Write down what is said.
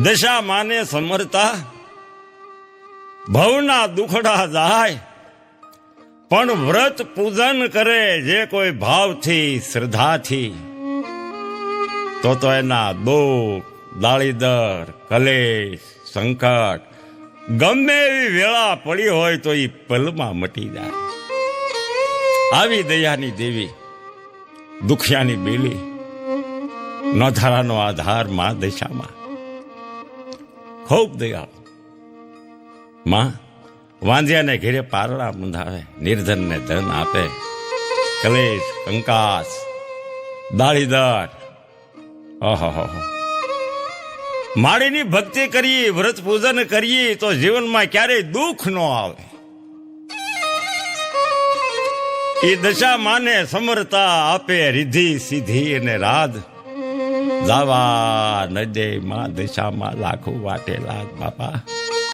દશા માને સમરતા ભવના દુખડા જાય, પણ વ્રત પૂજન કરે જે કોઈ ભાવથી શ્રદ્ધાથી, તો એના દુઃખ, દાળીદર, કલેશ, સંકટ ગમે એવી વેળા પડી હોય તો એ પલમાં મટી જાય. આવી દયાની દેવી, દુખિયાની બેલી, નોધારાનો આધાર માં દશામાં. ખૂબ દયાળુ માં વાંધ્યાને ઘેરે પારણા બંધાવે, નિર્ધનને ધન આપે, કલેશ, કંકાસ, દાળીદર. ઓહો, માળીની ભક્તિ કરીએ, વ્રત પૂજન કરીએ તો જીવનમાં ક્યારેય દુઃખ ન આવે. એ દશા માને સમરતા આપે, રિદ્ધિ સિદ્ધિ અને રાજ. જાવા ન દે માં દશામાં લાખો વાટે લાગ બાપા.